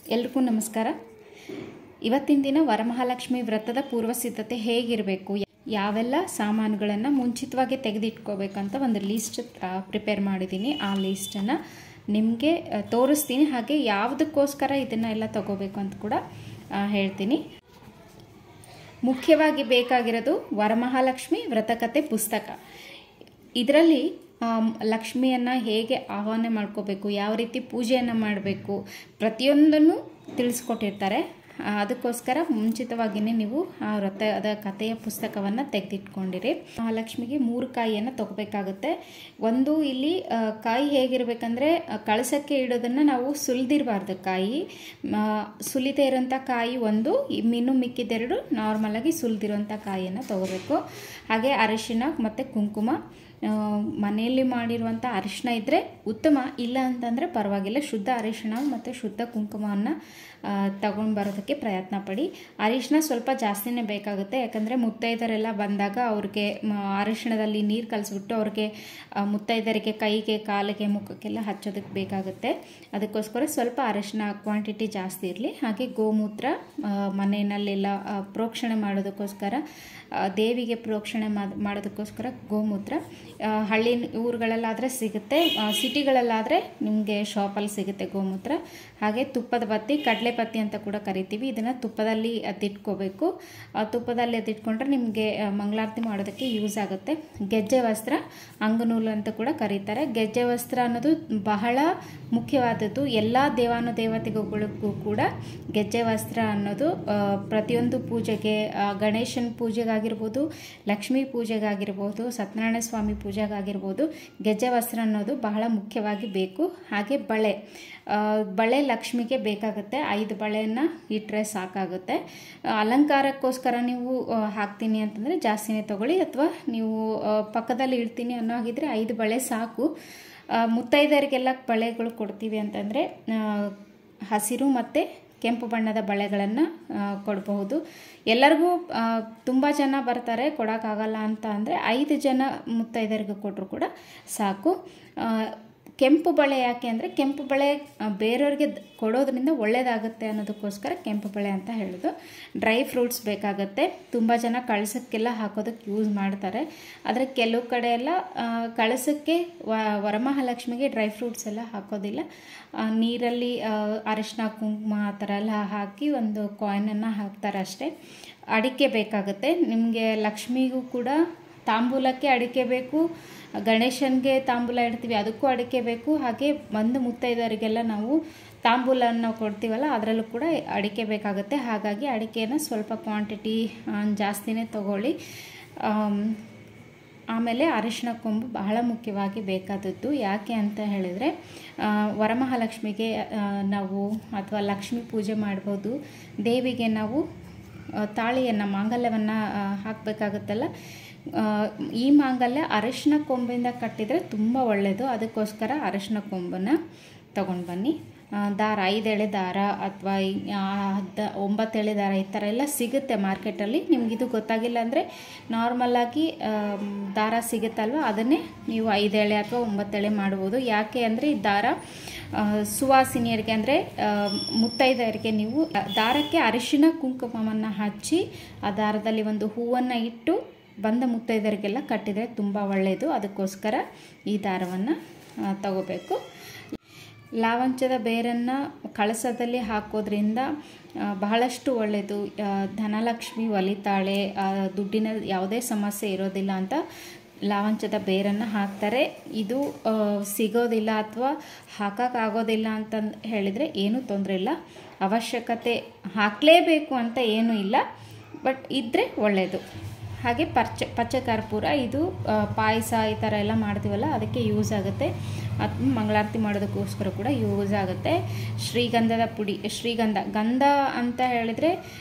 ಎಲ್ರಿಗೂ ನಮಸ್ಕಾರ. ಇವತ್ತಿನ ದಿನ ವರಮಹಾಲಕ್ಷ್ಮಿ ವ್ರತದ ಪೂರ್ವ ಸಿದ್ಧತೆ ಹೇಗಿರಬೇಕು, ಯಾವೆಲ್ಲ ಸಾಮಾನುಗಳನ್ನು ಮುಂಚಿತವಾಗಿ ತೆಗೆದಿಟ್ಕೋಬೇಕಂತ ಒಂದು ಲಿಸ್ಟ್ ಪ್ರಿಪೇರ್ ಮಾಡಿದ್ದೀನಿ. ಆ ಲಿಸ್ಟನ್ನು ನಿಮಗೆ ತೋರಿಸ್ತೀನಿ. ಹಾಗೆ ಯಾವುದಕ್ಕೋಸ್ಕರ ಇದನ್ನೆಲ್ಲ ತಗೋಬೇಕು ಅಂತ ಕೂಡ ಹೇಳ್ತೀನಿ. ಮುಖ್ಯವಾಗಿ ಬೇಕಾಗಿರೋದು ವರಮಹಾಲಕ್ಷ್ಮಿ ವ್ರತಕಥೆ ಪುಸ್ತಕ. ಇದರಲ್ಲಿ ಲಕ್ಷ್ಮಿಯನ್ನು ಹೇಗೆ ಆಹ್ವಾನ ಮಾಡ್ಕೋಬೇಕು, ಯಾವ ರೀತಿ ಪೂಜೆಯನ್ನು ಮಾಡಬೇಕು, ಪ್ರತಿಯೊಂದನ್ನು ತಿಳಿಸ್ಕೊಟ್ಟಿರ್ತಾರೆ. ಅದಕ್ಕೋಸ್ಕರ ಮುಂಚಿತವಾಗಿಯೇ ನೀವು ಆ ವ್ರತದ ಕಥೆಯ ಪುಸ್ತಕವನ್ನು ತೆಗೆದಿಟ್ಕೊಂಡಿರಿ. ಮಹಾಲಕ್ಷ್ಮಿಗೆ 3 ಕಾಯಿಯನ್ನು ತಗೋಬೇಕಾಗುತ್ತೆ. ಒಂದು ಇಲ್ಲಿ ಕಾಯಿ ಹೇಗಿರಬೇಕಂದ್ರೆ, ಕಳಸಕ್ಕೆ ಇಡೋದನ್ನು ನಾವು ಸುಲಿದಿರಬಾರ್ದು. ಕಾಯಿ ಸುಲಿದೇ ಇರೋಂಥ ಕಾಯಿ ಒಂದು, ಇನ್ನು ಮಿಕ್ಕಿದೆರಡು ನಾರ್ಮಲಾಗಿ ಸುಲಿದಿರೋಂಥ ಕಾಯಿಯನ್ನು ತಗೋಬೇಕು. ಹಾಗೆ ಅರಿಶಿನ ಮತ್ತು ಕುಂಕುಮ, ಮನೆಯಲ್ಲಿ ಮಾಡಿರುವಂಥ ಅರಿಶಿನ ಇದ್ದರೆ ಉತ್ತಮ, ಇಲ್ಲ ಅಂತಂದರೆ ಪರವಾಗಿಲ್ಲ. ಶುದ್ಧ ಅರಿಶಿನ ಮತ್ತು ಶುದ್ಧ ಕುಂಕುಮವನ್ನು ತಗೊಂಡು ಬರೋದಕ್ಕೆ ಪ್ರಯತ್ನ ಪಡಿ. ಅರಿಶಿನ ಸ್ವಲ್ಪ ಜಾಸ್ತಿನೇ ಬೇಕಾಗುತ್ತೆ, ಯಾಕಂದರೆ ಮುತ್ತೈದರೆಲ್ಲ ಬಂದಾಗ ಅವ್ರಿಗೆ ಅರಿಶಿಣದಲ್ಲಿ ನೀರು ಕಲಿಸ್ಬಿಟ್ಟು ಅವ್ರಿಗೆ ಮುತ್ತೈದರಿಗೆ ಕೈಗೆ, ಕಾಲಿಗೆ, ಮುಖಕ್ಕೆಲ್ಲ ಹಚ್ಚೋದಕ್ಕೆ ಬೇಕಾಗುತ್ತೆ. ಅದಕ್ಕೋಸ್ಕರ ಸ್ವಲ್ಪ ಅರಿಶಿನ ಕ್ವಾಂಟಿಟಿ ಜಾಸ್ತಿ ಇರಲಿ. ಹಾಗೆ ಗೋಮೂತ್ರ, ಮನೆಯಲ್ಲೆಲ್ಲ ಪ್ರೋಕ್ಷಣೆ ಮಾಡೋದಕ್ಕೋಸ್ಕರ, ದೇವಿಗೆ ಪ್ರೋಕ್ಷಣೆ ಮಾಡೋದಕ್ಕೋಸ್ಕರ ಗೋಮೂತ್ರ ಹಳ್ಳಿ ಊರುಗಳಲ್ಲಾದರೆ ಸಿಗುತ್ತೆ, ಸಿಟಿಗಳಲ್ಲಾದರೆ ನಿಮಗೆ ಶಾಪಲ್ಲಿ ಸಿಗುತ್ತೆ ಗೋಮೂತ್ರ. ಹಾಗೆ ತುಪ್ಪದ ಬತ್ತಿ, ಕಡಲೆ ಪತ್ತಿ ಅಂತ ಕೂಡ ಕರಿತೀವಿ. ಇದನ್ನು ತುಪ್ಪದಲ್ಲಿ ಅದ್ದಿಟ್ಕೋಬೇಕು. ತುಪ್ಪದಲ್ಲಿ ಅದ್ದಿಟ್ಕೊಂಡ್ರೆ ನಿಮಗೆ ಮಂಗಳಾರತಿ ಮಾಡೋದಕ್ಕೆ ಯೂಸ್ ಆಗುತ್ತೆ. ಗೆಜ್ಜೆ ವಸ್ತ್ರ, ಅಂಗನೂಲು ಅಂತ ಕೂಡ ಕರೀತಾರೆ. ಗೆಜ್ಜೆ ವಸ್ತ್ರ ಅನ್ನೋದು ಬಹಳ ಮುಖ್ಯವಾದದ್ದು. ಎಲ್ಲ ದೇವಾನುದೇವತೆಗಳಿಗೂ ಕೂಡ ಗೆಜ್ಜೆ ವಸ್ತ್ರ ಅನ್ನೋದು ಪ್ರತಿಯೊಂದು ಪೂಜೆಗೆ, ಗಣೇಶನ ಪೂಜೆಗಾಗಿರ್ಬೋದು, ಲಕ್ಷ್ಮೀ ಪೂಜೆಗಾಗಿರ್ಬೋದು, ಸತ್ಯನಾರಾಯಣ ಸ್ವಾಮಿ ಪೂಜೆಗಾಗಿರ್ಬೋದು, ಗೆಜ್ಜೆ ವಸ್ತ್ರ ಅನ್ನೋದು ಬಹಳ ಮುಖ್ಯವಾಗಿ ಬೇಕು. ಹಾಗೆ ಬಳೆ ಲಕ್ಷ್ಮಿಗೆ ಬೇಕಾಗುತ್ತೆ. 5 ಬಳೆಯನ್ನು ಇಟ್ಟರೆ ಸಾಕಾಗುತ್ತೆ. ಅಲಂಕಾರಕ್ಕೋಸ್ಕರ ನೀವು ಹಾಕ್ತೀನಿ ಅಂತಂದರೆ ಜಾಸ್ತಿನೇ ತಗೊಳ್ಳಿ, ಅಥವಾ ನೀವು ಪಕ್ಕದಲ್ಲಿ ಇಡ್ತೀನಿ ಅನ್ನೋ ಹಾಗಿದ್ರೆ 5 ಬಳೆ ಸಾಕು. ಮುತ್ತೈದರಿಗೆಲ್ಲ ಬಳೆಗಳು ಕೊಡ್ತೀವಿ ಅಂತಂದರೆ ಹಸಿರು ಮತ್ತು ಕೆಂಪು ಬಣ್ಣದ ಬಳೆಗಳನ್ನು ಕೊಡಬಹುದು. ಎಲ್ಲರಿಗೂ ತುಂಬ ಜನ ಬರ್ತಾರೆ, ಕೊಡೋಕ್ಕಾಗಲ್ಲ ಅಂತ ಅಂದರೆ 5 ಜನ ಮುತ್ತೈದರಿಗೆ ಕೊಟ್ಟರು ಕೂಡ ಸಾಕು. ಕೆಂಪು ಬಳೆ ಯಾಕೆ ಅಂದರೆ, ಕೆಂಪು ಬಳೆ ಬೇರೆಯವ್ರಿಗೆ ಕೊಡೋದ್ರಿಂದ ಒಳ್ಳೆಯದಾಗುತ್ತೆ ಅನ್ನೋದಕ್ಕೋಸ್ಕರ ಕೆಂಪು ಬಳೆ ಅಂತ ಹೇಳೋದು. ಡ್ರೈ ಫ್ರೂಟ್ಸ್ ಬೇಕಾಗುತ್ತೆ. ತುಂಬ ಜನ ಕಳಸಕ್ಕೆಲ್ಲ ಹಾಕೋದಕ್ಕೆ ಯೂಸ್ ಮಾಡ್ತಾರೆ. ಆದರೆ ಕೆಲವು ಕಡೆ ಎಲ್ಲ ಕಳಸಕ್ಕೆ, ವರಮಹಾಲಕ್ಷ್ಮಿಗೆ ಡ್ರೈ ಫ್ರೂಟ್ಸ್ ಎಲ್ಲ ಹಾಕೋದಿಲ್ಲ. ನೀರಲ್ಲಿ ಅರಿಶಿನ, ಕುಂಕುಮ ಆ ಥರ ಎಲ್ಲ ಹಾಕಿ ಒಂದು ಕಾಯಿನನ್ನು ಹಾಕ್ತಾರೆ ಅಷ್ಟೇ. ಅಡಿಕೆ ಬೇಕಾಗುತ್ತೆ ನಿಮಗೆ. ಲಕ್ಷ್ಮಿಗೂ ಕೂಡ ತಾಂಬೂಲಕ್ಕೆ ಅಡಿಕೆ ಬೇಕು, ಗಣೇಶನಿಗೆ ತಾಂಬೂಲ ಇಡ್ತೀವಿ ಅದಕ್ಕೂ ಅಡಿಕೆ ಬೇಕು. ಹಾಗೆ ಬಂದು ಮುತ್ತೈದರಿಗೆಲ್ಲ ನಾವು ತಾಂಬೂಲನ್ನು ಕೊಡ್ತೀವಲ್ಲ, ಅದರಲ್ಲೂ ಕೂಡ ಅಡಿಕೆ ಬೇಕಾಗುತ್ತೆ. ಹಾಗಾಗಿ ಅಡಿಕೆನ ಸ್ವಲ್ಪ ಕ್ವಾಂಟಿಟಿ ಜಾಸ್ತಿನೇ ತಗೊಳ್ಳಿ. ಆಮೇಲೆ ಅರಿಶಿನ ಕೊಂಬು ಬಹಳ ಮುಖ್ಯವಾಗಿ ಬೇಕಾದದ್ದು. ಯಾಕೆ ಅಂತ ಹೇಳಿದರೆ, ವರಮಹಾಲಕ್ಷ್ಮಿಗೆ ನಾವು ಅಥವಾ ಲಕ್ಷ್ಮೀ ಪೂಜೆ ಮಾಡ್ಬೋದು. ದೇವಿಗೆ ನಾವು ತಾಳಿಯನ್ನು, ಮಾಂಗಲ್ಯವನ್ನು ಹಾಕಬೇಕಾಗುತ್ತಲ್ಲ, ಈ ಮಾಂಗಲ್ಯ ಅರಿಶಿನ ಕೊಂಬಿಂದ ಕಟ್ಟಿದರೆ ತುಂಬ ಒಳ್ಳೆಯದು. ಅದಕ್ಕೋಸ್ಕರ ಅರಿಶಿನ ಕೊಂಬನ್ನು ತಗೊಂಡು ಬನ್ನಿ. ದಾರ 5 ಎಳೆ ದಾರ ಅಥವಾ 9 ಎಳೆ ದಾರ ಈ ಥರ ಎಲ್ಲ ಸಿಗುತ್ತೆ ಮಾರ್ಕೆಟಲ್ಲಿ. ನಿಮಗಿದು ಗೊತ್ತಾಗಿಲ್ಲ ಅಂದರೆ ನಾರ್ಮಲಾಗಿ ದಾರ ಸಿಗುತ್ತಲ್ವ, ಅದನ್ನೇ ನೀವು 5 ಎಳೆ ಅಥವಾ 9 ಎಳೆ ಮಾಡ್ಬೋದು. ಯಾಕೆ ಅಂದರೆ ಈ ದಾರ ಸುವಾಸಿನಿಯರಿಗೆ ಅಂದರೆ ಮುತ್ತೈದರಿಗೆ ನೀವು ದಾರಕ್ಕೆ ಅರಿಶಿನ ಕುಂಕುಮವನ್ನು ಹಚ್ಚಿ ಆ ದಾರದಲ್ಲಿ ಒಂದು ಹೂವನ್ನು ಇಟ್ಟು ಬಂದ ಮುತ್ತೈದರಿಗೆಲ್ಲ ಕಟ್ಟಿದರೆ ತುಂಬ ಒಳ್ಳೆಯದು. ಅದಕ್ಕೋಸ್ಕರ ಈ ದಾರವನ್ನು ತಗೋಬೇಕು. ಲಾವಂಚದ ಬೇರನ್ನು ಕಳಸದಲ್ಲಿ ಹಾಕೋದ್ರಿಂದ ಬಹಳಷ್ಟು ಒಳ್ಳೆಯದು. ಧನಲಕ್ಷ್ಮಿ ಒಲಿತಾಳೆ, ದುಡ್ಡಿನ ಯಾವುದೇ ಸಮಸ್ಯೆ ಇರೋದಿಲ್ಲ ಅಂತ ಲಾವಂಚದ ಬೇರನ್ನು ಹಾಕ್ತಾರೆ. ಇದು ಸಿಗೋದಿಲ್ಲ ಅಥವಾ ಹಾಕೋಕ್ಕಾಗೋದಿಲ್ಲ ಅಂತ ಹೇಳಿದರೆ ಏನೂ ತೊಂದರೆ ಇಲ್ಲ. ಅವಶ್ಯಕತೆ ಹಾಕಲೇಬೇಕು ಅಂತ ಏನೂ ಇಲ್ಲ, ಬಟ್ ಇದ್ದರೆ ಒಳ್ಳೆಯದು. ಹಾಗೆ ಪಚ್ಚ ಕರ್ಪೂರ, ಇದು ಪಾಯಸ ಈ ಥರ ಎಲ್ಲ ಮಾಡ್ತೀವಲ್ಲ ಅದಕ್ಕೆ ಯೂಸ್ ಆಗುತ್ತೆ. ಅದು ಮಂಗಳಾರತಿ ಮಾಡೋದಕ್ಕೋಸ್ಕರ ಕೂಡ ಯೂಸ್ ಆಗುತ್ತೆ. ಶ್ರೀಗಂಧದ ಪುಡಿ, ಗಂಧ ಅಂತ ಹೇಳಿದರೆ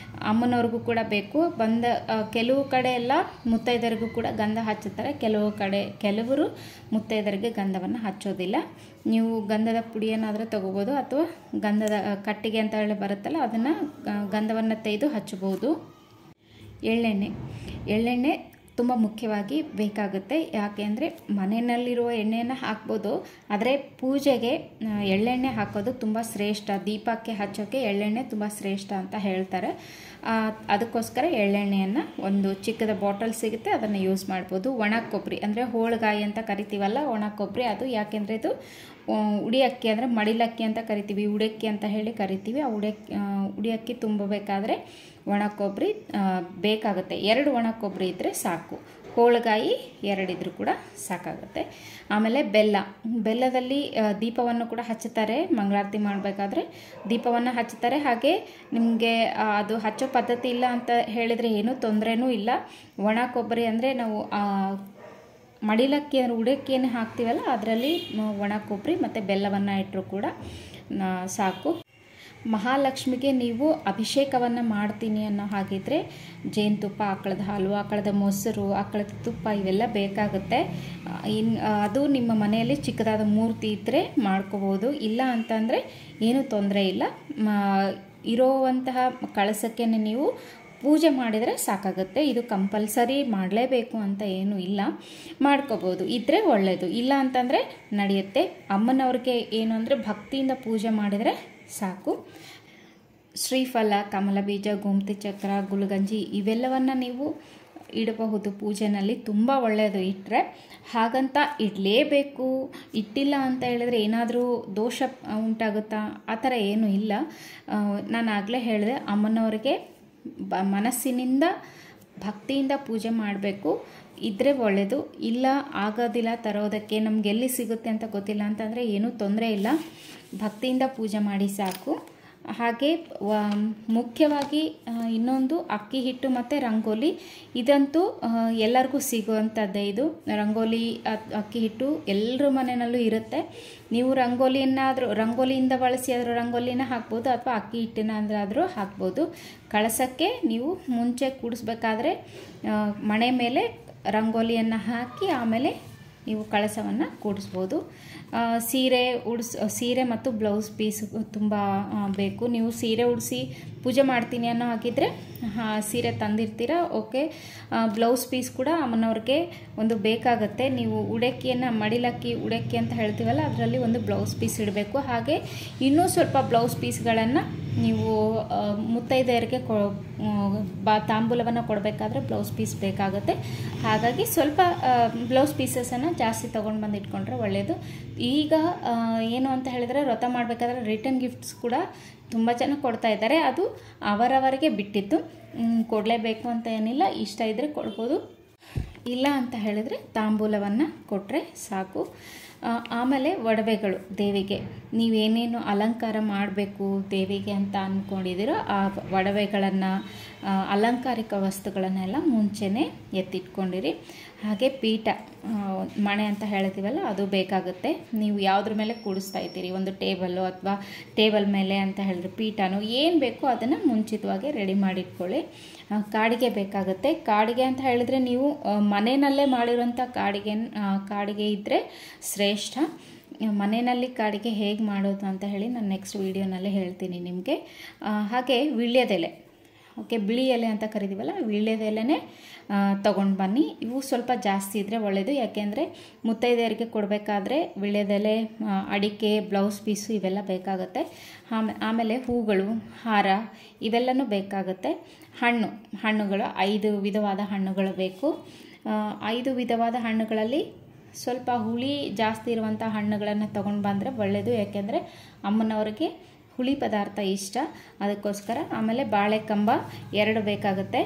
ಅಮ್ಮನವ್ರಿಗೂ ಕೂಡ ಬೇಕು. ಕೆಲವು ಕಡೆ ಎಲ್ಲ ಮುತ್ತೈದರಿಗೂ ಕೂಡ ಗಂಧ ಹಚ್ಚುತ್ತಾರೆ. ಕೆಲವರು ಮುತ್ತೈದರಿಗೆ ಗಂಧವನ್ನು ಹಚ್ಚೋದಿಲ್ಲ. ನೀವು ಗಂಧದ ಪುಡಿಯನ್ನಾದರೂ ತಗೋಬೋದು, ಅಥವಾ ಗಂಧದ ಕಟ್ಟಿಗೆ ಅಂತ ಹೇಳಿ ಬರುತ್ತಲ್ಲ ಅದನ್ನು ಗಂಧವನ್ನು ತೆಗೆದು ಹಚ್ಚಬಹುದು. ಎಳ್ಳೆಣ್ಣೆ ತುಂಬ ಮುಖ್ಯವಾಗಿ ಬೇಕಾಗುತ್ತೆ. ಯಾಕೆ ಅಂದರೆ ಮನೆಯಲ್ಲಿರುವ ಎಣ್ಣೆಯನ್ನು ಹಾಕ್ಬೋದು, ಆದರೆ ಪೂಜೆಗೆ ಎಳ್ಳೆಣ್ಣೆ ಹಾಕೋದು ತುಂಬ ಶ್ರೇಷ್ಠ. ದೀಪಕ್ಕೆ ಹಚ್ಚೋಕ್ಕೆ ಎಳ್ಳೆಣ್ಣೆ ತುಂಬ ಶ್ರೇಷ್ಠ ಅಂತ ಹೇಳ್ತಾರೆ. ಅದಕ್ಕೋಸ್ಕರ ಎಳ್ಳೆಣ್ಣೆಯನ್ನು ಒಂದು ಚಿಕ್ಕದ ಬಾಟಲ್ ಸಿಗುತ್ತೆ, ಅದನ್ನು ಯೂಸ್ ಮಾಡ್ಬೋದು. ಒಣ ಕೊಬ್ಬರಿ ಅಂದರೆ ಹೋಳುಗಾಯಿ ಅಂತ ಕರಿತೀವಲ್ಲ, ಒಣ ಕೊಬ್ಬರಿ ಅದು. ಯಾಕೆಂದರೆ ಇದು ಉಡಿಯಕ್ಕಿ ಅಂದರೆ ಮಡಿಲಕ್ಕಿ ಅಂತ ಕರಿತೀವಿ, ಉಡಕ್ಕಿ ಅಂತ ಹೇಳಿ ಕರಿತೀವಿ. ಆ ಉಡಿಯಕ್ಕಿ ತುಂಬಬೇಕಾದ್ರೆ ಒಣ ಕೊಬ್ಬರಿ ಬೇಕಾಗುತ್ತೆ. 2 ಒಣ ಕೊಬ್ಬರಿ ಇದ್ದರೆ ಸಾಕು. ಹೋಳುಗಾಯಿ 2 ಇದ್ರೂ ಕೂಡ ಸಾಕಾಗುತ್ತೆ. ಆಮೇಲೆ ಬೆಲ್ಲದಲ್ಲಿ ದೀಪವನ್ನು ಕೂಡ ಹಚ್ಚುತ್ತಾರೆ. ಮಂಗಳಾರತಿ ಮಾಡಬೇಕಾದ್ರೆ ದೀಪವನ್ನು ಹಚ್ಚುತ್ತಾರೆ. ಹಾಗೆ ನಿಮಗೆ ಅದು ಹಚ್ಚೋ ಪದ್ಧತಿ ಇಲ್ಲ ಅಂತ ಹೇಳಿದರೆ ಏನೂ ತೊಂದರೆನೂ ಇಲ್ಲ. ಒಣ ಕೊಬ್ಬರಿ ಅಂದರೆ ನಾವು ಮಡಿಲಕ್ಕಿ ಅಂದರೆ ಉಡಕ್ಕಿಯನ್ನು ಹಾಕ್ತೀವಲ್ಲ, ಅದರಲ್ಲಿ ಒಣ ಕೊಬ್ಬರಿ ಮತ್ತು ಬೆಲ್ಲವನ್ನು ಇಟ್ಟರೂ ಕೂಡ ಸಾಕು. ಮಹಾಲಕ್ಷ್ಮಿಗೆ ನೀವು ಅಭಿಷೇಕವನ್ನು ಮಾಡ್ತೀನಿ ಅನ್ನೋ ಹಾಗಿದ್ರೆ ಜೇನುತುಪ್ಪ, ಆಕಳದ ಹಾಲು, ಆಕಳದ ಮೊಸರು, ಆಕಳದ ತುಪ್ಪ ಇವೆಲ್ಲ ಬೇಕಾಗುತ್ತೆ. ಅದು ನಿಮ್ಮ ಮನೆಯಲ್ಲಿ ಚಿಕ್ಕದಾದ ಮೂರ್ತಿ ಇದ್ದರೆ ಮಾಡ್ಕೋಬೋದು. ಇಲ್ಲ ಅಂತಂದರೆ ಏನೂ ತೊಂದರೆ ಇಲ್ಲ. ಇರೋವಂತಹ ಕಳಸಕ್ಕೆ ನೀವು ಪೂಜೆ ಮಾಡಿದರೆ ಸಾಕಾಗುತ್ತೆ. ಇದು ಕಂಪಲ್ಸರಿ ಮಾಡಲೇಬೇಕು ಅಂತ ಏನೂ ಇಲ್ಲ, ಮಾಡ್ಕೋಬೋದು. ಇದ್ದರೆ ಒಳ್ಳೆಯದು, ಇಲ್ಲ ಅಂತಂದರೆ ನಡೆಯುತ್ತೆ. ಅಮ್ಮನವ್ರಿಗೆ ಏನು ಅಂದರೆ ಭಕ್ತಿಯಿಂದ ಪೂಜೆ ಮಾಡಿದರೆ ಸಾಕು. ಶ್ರೀಫಲ, ಕಮಲ ಬೀಜ, ಗೋಮತಿ ಚಕ್ರ, ಗುಲಗಂಜಿ ಇವೆಲ್ಲವನ್ನು ನೀವು ಇಡಬಹುದು ಪೂಜೆನಲ್ಲಿ. ತುಂಬ ಒಳ್ಳೆಯದು ಇಟ್ಟರೆ. ಹಾಗಂತ ಇಡಲೇಬೇಕು, ಇಟ್ಟಿಲ್ಲ ಅಂತ ಹೇಳಿದ್ರೆ ಏನಾದರೂ ದೋಷ ಉಂಟಾಗುತ್ತಾ ಆ ಥರ ಏನೂ ಇಲ್ಲ. ನಾನು ಆಗಲೇ ಹೇಳಿದೆ, ಅಮ್ಮನವರಿಗೆ ಮನಸ್ಸಿನಿಂದ ಭಕ್ತಿಯಿಂದ ಪೂಜೆ ಮಾಡಬೇಕು. ಇದ್ದರೆ ಒಳ್ಳೆಯದು. ಇಲ್ಲ ಆಗೋದಿಲ್ಲ ತರೋದಕ್ಕೆ, ನಮಗೆಲ್ಲಿ ಸಿಗುತ್ತೆ ಅಂತ ಗೊತ್ತಿಲ್ಲ ಅಂತಂದರೆ ಏನೂ ತೊಂದರೆ ಇಲ್ಲ. ಭಕ್ತಿಯಿಂದ ಪೂಜೆ ಮಾಡಿ ಸಾಕು. ಹಾಗೆ ಮುಖ್ಯವಾಗಿ ಇನ್ನೊಂದು ಅಕ್ಕಿ ಹಿಟ್ಟು ಮತ್ತು ರಂಗೋಲಿ. ಇದಂತೂ ಎಲ್ಲರಿಗೂ ಸಿಗುವಂಥದ್ದೇ. ಇದು ರಂಗೋಲಿ, ಅಕ್ಕಿ ಹಿಟ್ಟು ಎಲ್ಲರ ಮನೆಯಲ್ಲೂ ಇರುತ್ತೆ. ನೀವು ರಂಗೋಲಿಯಿಂದ ಬಳಸಿ ಆದರೂ ರಂಗೋಲಿನ ಹಾಕ್ಬೋದು, ಅಥವಾ ಅಕ್ಕಿ ಹಿಟ್ಟಿನಾದ್ರೂ ಹಾಕ್ಬೋದು. ಕಳಸಕ್ಕೆ ನೀವು ಮುಂಚೆ ಕೂಡಿಸ್ಬೇಕಾದ್ರೆ ಮಣೆ ಮೇಲೆ ರಂಗೋಲಿಯನ್ನು ಹಾಕಿ ಆಮೇಲೆ ನೀವು ಕಳಸವನ್ನು ಕೂಡಿಸ್ಬೋದು. ಸೀರೆ ಮತ್ತು ಬ್ಲೌಸ್ ಪೀಸ್ ತುಂಬ ಬೇಕು. ನೀವು ಸೀರೆ ಉಡಿಸಿ ಪೂಜೆ ಮಾಡ್ತೀನಿ ಅನ್ನೋ ಹಾಗಿದ್ರೆ ಸೀರೆ ತಂದಿರ್ತೀರ, ಓಕೆ. ಬ್ಲೌಸ್ ಪೀಸ್ ಕೂಡ ಅಮ್ಮನವ್ರಿಗೆ ಒಂದು ಬೇಕಾಗುತ್ತೆ. ನೀವು ಮಡಿಲಕ್ಕಿ ಉಡಕ್ಕಿ ಅಂತ ಹೇಳ್ತೀವಲ್ಲ, ಅದರಲ್ಲಿ ಒಂದು ಬ್ಲೌಸ್ ಪೀಸ್ ಇಡಬೇಕು. ಹಾಗೆ ಇನ್ನೂ ಸ್ವಲ್ಪ ಬ್ಲೌಸ್ ಪೀಸ್ಗಳನ್ನು ನೀವು ಮುತ್ತೈದೆಯರಿಗೆ ತಾಂಬೂಲವನ್ನು ಕೊಡಬೇಕಾದ್ರೆ ಬ್ಲೌಸ್ ಪೀಸ್ ಬೇಕಾಗುತ್ತೆ. ಹಾಗಾಗಿ ಸ್ವಲ್ಪ ಬ್ಲೌಸ್ ಪೀಸಸನ್ನು ಜಾಸ್ತಿ ತೊಗೊಂಡು ಬಂದು ಇಟ್ಕೊಂಡ್ರೆ ಒಳ್ಳೆಯದು. ಈಗ ಏನು ಅಂತ ಹೇಳಿದರೆ, ವ್ರತ ಮಾಡಬೇಕಾದ್ರೆ ರಿಟರ್ನ್ ಗಿಫ್ಟ್ಸ್ ಕೂಡ ತುಂಬ ಜನ ಕೊಡ್ತಾ ಇದ್ದಾರೆ. ಅದು ಅವರವರಿಗೆ ಬಿಟ್ಟಿದ್ದು, ಕೊಡಲೇಬೇಕು ಅಂತ ಏನಿಲ್ಲ. ಇಷ್ಟ ಇದ್ದರೆ ಕೊಡ್ಬೋದು, ಇಲ್ಲ ಅಂತ ಹೇಳಿದರೆ ತಾಂಬೂಲವನ್ನು ಕೊಟ್ಟರೆ ಸಾಕು. ಆಮೇಲೆ ಒಡವೆಗಳು, ದೇವಿಗೆ ನೀವೇನೇನು ಅಲಂಕಾರ ಮಾಡಬೇಕು ದೇವಿಗೆ ಅಂತ ಅಂದ್ಕೊಂಡಿದ್ದೀರೋ ಆ ಒಡವೆಗಳನ್ನು, ಅಲಂಕಾರಿಕ ವಸ್ತುಗಳನ್ನೆಲ್ಲ ಮುಂಚೆನೇ ಎತ್ತಿಟ್ಕೊಂಡಿರಿ. ಹಾಗೆ ಪೀಠ, ಮಣೆ ಅಂತ ಹೇಳ್ತೀವಲ್ಲ, ಅದು ಬೇಕಾಗುತ್ತೆ. ನೀವು ಯಾವುದ್ರ ಮೇಲೆ ಕೂಡಿಸ್ತಾ ಇದ್ದೀರಿ, ಒಂದು ಟೇಬಲ್ಲು ಅಥವಾ ಟೇಬಲ್ ಮೇಲೆ ಅಂತ ಹೇಳಿದ್ರೆ ಪೀಠನೋ ಏನು ಬೇಕೋ ಅದನ್ನು ಮುಂಚಿತವಾಗಿ ರೆಡಿ ಮಾಡಿಟ್ಕೊಳ್ಳಿ. ಕಾಡಿಗೆ ಬೇಕಾಗುತ್ತೆ. ಕಾಡಿಗೆ ಅಂತ ಹೇಳಿದ್ರೆ ನೀವು ಮನೆಯಲ್ಲೇ ಮಾಡಿರೋಂಥ ಕಾಡಿಗೆ ಇದ್ದರೆ ಶ್ರೇಷ್ಠ. ಮನೆಯಲ್ಲಿ ಕಾಡಿಗೆ ಹೇಗೆ ಮಾಡೋದು ಅಂತ ಹೇಳಿ ನಾನು ನೆಕ್ಸ್ಟ್ ವೀಡಿಯೋನಲ್ಲಿ ಹೇಳ್ತೀನಿ ನಿಮಗೆ. ಹಾಗೆ ವೀಳ್ಯದೆಲೆ, ಓಕೆ, ಬಿಳಿ ಎಲೆ ಅಂತ ಕರಿತೀವಲ್ಲ, ವೀಳ್ಯದೆಲೆನೇ ತೊಗೊಂಡು ಬನ್ನಿ. ಇವು ಸ್ವಲ್ಪ ಜಾಸ್ತಿ ಇದ್ದರೆ ಒಳ್ಳೆಯದು. ಯಾಕೆಂದರೆ ಮುತ್ತೈದೆಯರಿಗೆ ಕೊಡಬೇಕಾದ್ರೆ ವೀಳ್ಯದೆಲೆ, ಅಡಿಕೆ, ಬ್ಲೌಸ್ ಪೀಸು ಇವೆಲ್ಲ ಬೇಕಾಗುತ್ತೆ. ಆಮೇಲೆ ಹೂಗಳು, ಹಾರ ಇವೆಲ್ಲನೂ ಬೇಕಾಗುತ್ತೆ. ಹಣ್ಣುಗಳು 5 ವಿಧವಾದ ಹಣ್ಣುಗಳು ಬೇಕು. 5 ವಿಧವಾದ ಹಣ್ಣುಗಳಲ್ಲಿ ಸ್ವಲ್ಪ ಹುಳಿ ಜಾಸ್ತಿ ಇರುವಂಥ ಹಣ್ಣುಗಳನ್ನು ತೊಗೊಂಡು ಬಂದರೆ ಒಳ್ಳೆಯದು. ಯಾಕೆಂದರೆ ಅಮ್ಮನವರಿಗೆ ಹುಳಿ ಪದಾರ್ಥ ಇಷ್ಟ, ಅದಕ್ಕೋಸ್ಕರ. ಆಮೇಲೆ ಬಾಳೆಕಂಬ 2 ಬೇಕಾಗುತ್ತೆ,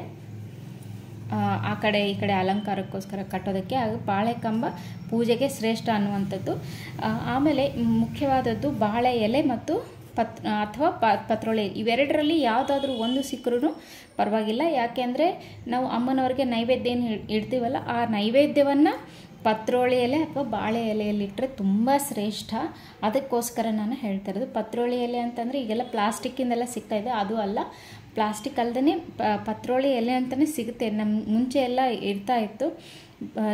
ಆ ಕಡೆ ಈ ಕಡೆ ಅಲಂಕಾರಕ್ಕೋಸ್ಕರ ಕಟ್ಟೋದಕ್ಕೆ. ಅದು ಬಾಳೆಕಂಬ ಪೂಜೆಗೆ ಶ್ರೇಷ್ಠ ಅನ್ನುವಂಥದ್ದು. ಆಮೇಲೆ ಮುಖ್ಯವಾದದ್ದು ಬಾಳೆ ಎಲೆ ಮತ್ತು ಅಥವಾ ಪತ್ರೊಳೆ, ಇವೆರಡರಲ್ಲಿ ಯಾವುದಾದ್ರೂ ಒಂದು ಸಿಕ್ಕರೂ ಪರವಾಗಿಲ್ಲ. ಯಾಕೆಂದರೆ ನಾವು ಅಮ್ಮನವ್ರಿಗೆ ನೈವೇದ್ಯ ಏನು ಇಡ್ತೀವಲ್ಲ, ಆ ನೈವೇದ್ಯವನ್ನು ಪತ್ರೋಳಿ ಎಲೆ ಅಥವಾ ಬಾಳೆ ಎಲೆಯಲ್ಲಿಟ್ಟರೆ ತುಂಬ ಶ್ರೇಷ್ಠ. ಅದಕ್ಕೋಸ್ಕರ ನಾನು ಹೇಳ್ತಾ ಇರೋದು. ಪತ್ರೋಳಿ ಎಲೆ ಅಂತಂದರೆ ಈಗೆಲ್ಲ ಪ್ಲಾಸ್ಟಿಕ್ಕಿಂದೆಲ್ಲ ಸಿಗ್ತಾಯಿದೆ, ಅದು ಅಲ್ಲ. ಪ್ಲಾಸ್ಟಿಕ್ ಅಲ್ಲದೇ ಪತ್ರೋಳಿ ಎಲೆ ಅಂತಲೇ ಸಿಗುತ್ತೆ. ನಮ್ಮ ಮುಂಚೆ ಎಲ್ಲ ಇರ್ತಾ ಇತ್ತು.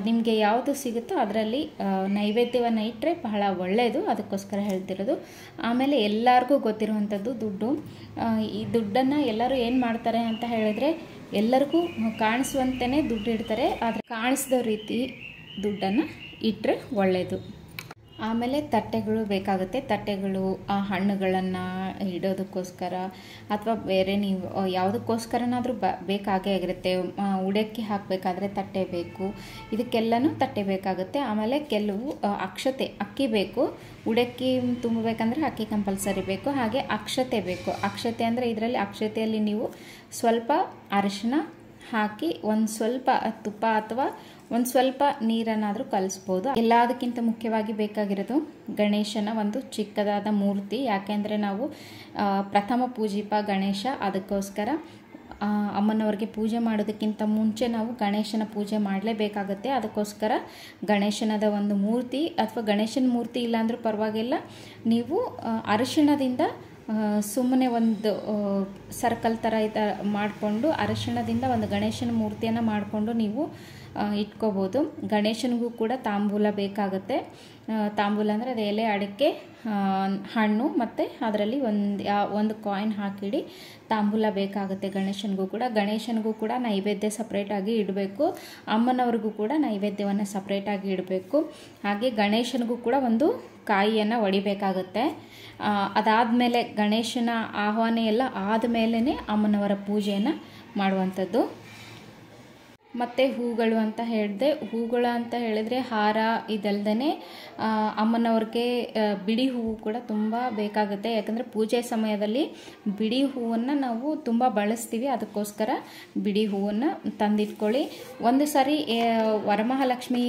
ನಿಮಗೆ ಯಾವುದು ಸಿಗುತ್ತೋ ಅದರಲ್ಲಿ ನೈವೇದ್ಯವನ್ನು ಇಟ್ಟರೆ ಬಹಳ ಒಳ್ಳೆಯದು. ಅದಕ್ಕೋಸ್ಕರ ಹೇಳ್ತಿರೋದು. ಆಮೇಲೆ ಎಲ್ಲರಿಗೂ ಗೊತ್ತಿರುವಂಥದ್ದು ದುಡ್ಡು. ಈ ದುಡ್ಡನ್ನು ಎಲ್ಲರೂ ಏನು ಮಾಡ್ತಾರೆ ಅಂತ ಹೇಳಿದ್ರೆ, ಎಲ್ಲರಿಗೂ ಕಾಣಿಸುವಂತೆಯೇ ದುಡ್ಡು ಇಡ್ತಾರೆ. ಆದರೆ ಕಾಣಿಸಿದ ರೀತಿ ದುಡ್ಡನ್ನು ಇಟ್ಟರೆ ಒಳ್ಳೆಯದು. ಆಮೇಲೆ ತಟ್ಟೆಗಳು ಬೇಕಾಗುತ್ತೆ. ತಟ್ಟೆಗಳು ಆ ಹಣ್ಣುಗಳನ್ನು ಇಡೋದಕ್ಕೋಸ್ಕರ ಅಥವಾ ಬೇರೆ ನೀವು ಯಾವುದಕ್ಕೋಸ್ಕರನಾದರೂ ಬೇಕಾಗೇ ಆಗಿರುತ್ತೆ. ಉಡಕ್ಕಿ ಹಾಕಬೇಕಾದ್ರೆ ತಟ್ಟೆ ಬೇಕು, ಇದಕ್ಕೆಲ್ಲನೂ ತಟ್ಟೆ ಬೇಕಾಗುತ್ತೆ. ಆಮೇಲೆ ಕೆಲವು ಅಕ್ಷತೆ, ಅಕ್ಕಿ ಬೇಕು. ಉಡಕ್ಕಿ ತುಂಬಬೇಕಂದ್ರೆ ಅಕ್ಕಿ ಕಂಪಲ್ಸರಿ ಬೇಕು. ಹಾಗೆ ಅಕ್ಷತೆ ಬೇಕು. ಅಕ್ಷತೆ ಅಂದರೆ ಇದರಲ್ಲಿ ಅಕ್ಷತೆಯಲ್ಲಿ ನೀವು ಸ್ವಲ್ಪ ಅರಿಶಿನ ಹಾಕಿ ಒಂದು ಸ್ವಲ್ಪ ತುಪ್ಪ ಅಥವಾ ಒಂದು ಸ್ವಲ್ಪ ನೀರನ್ನಾದರೂ ಕಲಿಸ್ಬೋದು. ಎಲ್ಲದಕ್ಕಿಂತ ಮುಖ್ಯವಾಗಿ ಬೇಕಾಗಿರೋದು ಗಣೇಶನ ಒಂದು ಚಿಕ್ಕದಾದ ಮೂರ್ತಿ. ಯಾಕೆಂದರೆ ನಾವು ಪ್ರಥಮ ಪೂಜಿಪ ಗಣೇಶ. ಅದಕ್ಕೋಸ್ಕರ ಅಮ್ಮನವ್ರಿಗೆ ಪೂಜೆ ಮಾಡೋದಕ್ಕಿಂತ ಮುಂಚೆ ನಾವು ಗಣೇಶನ ಪೂಜೆ ಮಾಡಲೇಬೇಕಾಗುತ್ತೆ. ಅದಕ್ಕೋಸ್ಕರ ಗಣೇಶನದ ಒಂದು ಮೂರ್ತಿ ಅಥವಾ ಗಣೇಶನ ಮೂರ್ತಿ ಇಲ್ಲಾಂದ್ರೂ ಪರವಾಗಿಲ್ಲ, ನೀವು ಅರಿಶಿಣದಿಂದ ಸುಮ್ಮನೆ ಒಂದು ಸರ್ಕಲ್ ಥರ ಮಾಡಿಕೊಂಡು ಅರಿಶಿಣದಿಂದ ಒಂದು ಗಣೇಶನ ಮೂರ್ತಿಯನ್ನು ಮಾಡಿಕೊಂಡು ನೀವು ಇಟ್ಕೋಬೋದು. ಗಣೇಶನಿಗೂ ಕೂಡ ತಾಂಬೂಲ ಬೇಕಾಗುತ್ತೆ. ತಾಂಬೂಲ ಅಂದರೆ ಅದು ಎಲೆ, ಅಡಿಕೆ, ಹಣ್ಣು ಮತ್ತು ಅದರಲ್ಲಿ ಒಂದು ಕಾಯಿನ್ ಹಾಕಿಡಿ ತಾಂಬೂಲ ಬೇಕಾಗುತ್ತೆ ಗಣೇಶನಿಗೂ ಕೂಡ ನೈವೇದ್ಯ ಸಪ್ರೇಟಾಗಿ ಇಡಬೇಕು. ಅಮ್ಮನವ್ರಿಗೂ ಕೂಡ ನೈವೇದ್ಯವನ್ನು ಸಪ್ರೇಟಾಗಿ ಇಡಬೇಕು. ಹಾಗೆ ಗಣೇಶನಿಗೂ ಕೂಡ ಒಂದು ಕಾಯಿಯನ್ನು ಒಡಿಬೇಕಾಗುತ್ತೆ. ಅದಾದಮೇಲೆ ಗಣೇಶನ ಆಹ್ವಾನ ಎಲ್ಲ ಆದಮೇಲೆ ಅಮ್ಮನವರ ಪೂಜೆಯನ್ನು ಮಾಡುವಂಥದ್ದು. ಮತ್ತು ಹೂಗಳು ಅಂತ ಹೇಳಿದೆ. ಹೂಗಳು ಅಂತ ಹೇಳಿದರೆ ಹಾರ ಇದಲ್ದೇ ಅಮ್ಮನವ್ರಿಗೆ ಬಿಡಿ ಹೂವು ಕೂಡ ತುಂಬ ಬೇಕಾಗುತ್ತೆ. ಯಾಕಂದರೆ ಪೂಜೆ ಸಮಯದಲ್ಲಿ ಬಿಡಿ ಹೂವನ್ನು ನಾವು ತುಂಬ ಬಳಸ್ತೀವಿ. ಅದಕ್ಕೋಸ್ಕರ ಬಿಡಿ ಹೂವನ್ನು ತಂದಿಟ್ಕೊಳ್ಳಿ. ಒಂದು ಸಾರಿ ವರಮಹಾಲಕ್ಷ್ಮಿ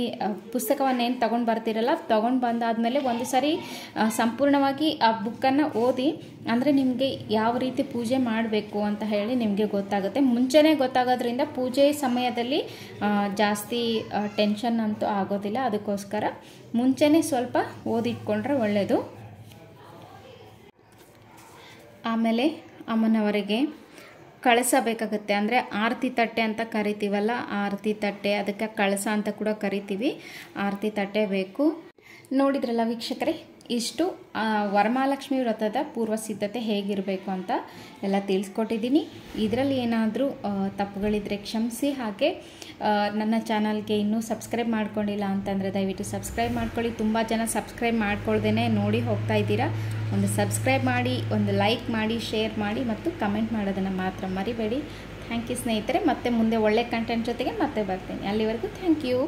ಪುಸ್ತಕವನ್ನೇನು ತೊಗೊಂಡು ಬರ್ತೀರಲ್ಲ, ತೊಗೊಂಡು ಬಂದಾದಮೇಲೆ ಒಂದು ಸಾರಿ ಸಂಪೂರ್ಣವಾಗಿ ಆ ಬುಕ್ಕನ್ನು ಓದಿ. ಅಂದರೆ ನಿಮಗೆ ಯಾವ ರೀತಿ ಪೂಜೆ ಮಾಡಬೇಕು ಅಂತ ಹೇಳಿ ನಿಮಗೆ ಗೊತ್ತಾಗುತ್ತೆ. ಮುಂಚೆನೇ ಗೊತ್ತಾಗೋದ್ರಿಂದ ಪೂಜೆ ಸಮಯದಲ್ಲಿ ಜಾಸ್ತಿ ಟೆನ್ಷನ್ ಅಂತೂ ಆಗೋದಿಲ್ಲ. ಅದಕ್ಕೋಸ್ಕರ ಮುಂಚೆನೇ ಸ್ವಲ್ಪ ಓದಿಟ್ಕೊಂಡ್ರೆ ಒಳ್ಳೆಯದು. ಆಮೇಲೆ ಅಮ್ಮನವರಿಗೆ ಕಳಸ ಬೇಕಾಗುತ್ತೆ. ಅಂದರೆ ಆರತಿ ತಟ್ಟೆ ಅಂತ ಕರಿತೀವಲ್ಲ, ಆರತಿ ತಟ್ಟೆ, ಅದಕ್ಕೆ ಕಳಸ ಅಂತ ಕೂಡ ಕರಿತೀವಿ. ಆರತಿ ತಟ್ಟೆ ಬೇಕು. ನೋಡಿದ್ರಲ್ಲ ವೀಕ್ಷಕರೇ, ಇಷ್ಟು ವರಮಹಾಲಕ್ಷ್ಮಿ ವ್ರತದ ಪೂರ್ವ ಸಿದ್ಧತೆ ಹೇಗಿರಬೇಕು ಅಂತ ಎಲ್ಲ ತಿಳಿಸ್ಕೊಟ್ಟಿದ್ದೀನಿ. ಇದರಲ್ಲಿ ಏನಾದರೂ ತಪ್ಪುಗಳಿದ್ರೆ ಕ್ಷಮಿಸಿ. ಹಾಗೆ ನನ್ನ ಚಾನಲ್ಗೆ ಇನ್ನೂ ಸಬ್ಸ್ಕ್ರೈಬ್ ಮಾಡ್ಕೊಂಡಿಲ್ಲ ಅಂತಂದರೆ ದಯವಿಟ್ಟು ಸಬ್ಸ್ಕ್ರೈಬ್ ಮಾಡ್ಕೊಳ್ಳಿ. ತುಂಬ ಜನ ಸಬ್ಸ್ಕ್ರೈಬ್ ಮಾಡ್ಕೊಳ್ದೇ ನೋಡಿ ಹೋಗ್ತಾ ಇದ್ದೀರಾ. ಒಂದು ಸಬ್ಸ್ಕ್ರೈಬ್ ಮಾಡಿ, ಒಂದು ಲೈಕ್ ಮಾಡಿ, ಶೇರ್ ಮಾಡಿ ಮತ್ತು ಕಮೆಂಟ್ ಮಾಡೋದನ್ನು ಮಾತ್ರ ಮರಿಬೇಡಿ. ಥ್ಯಾಂಕ್ ಯು ಸ್ನೇಹಿತರೆ. ಮತ್ತೆ ಮುಂದೆ ಒಳ್ಳೆ ಕಂಟೆಂಟ್ ಜೊತೆಗೆ ಮತ್ತೆ ಬರ್ತೀನಿ. ಅಲ್ಲಿವರೆಗೂ ಥ್ಯಾಂಕ್ ಯು.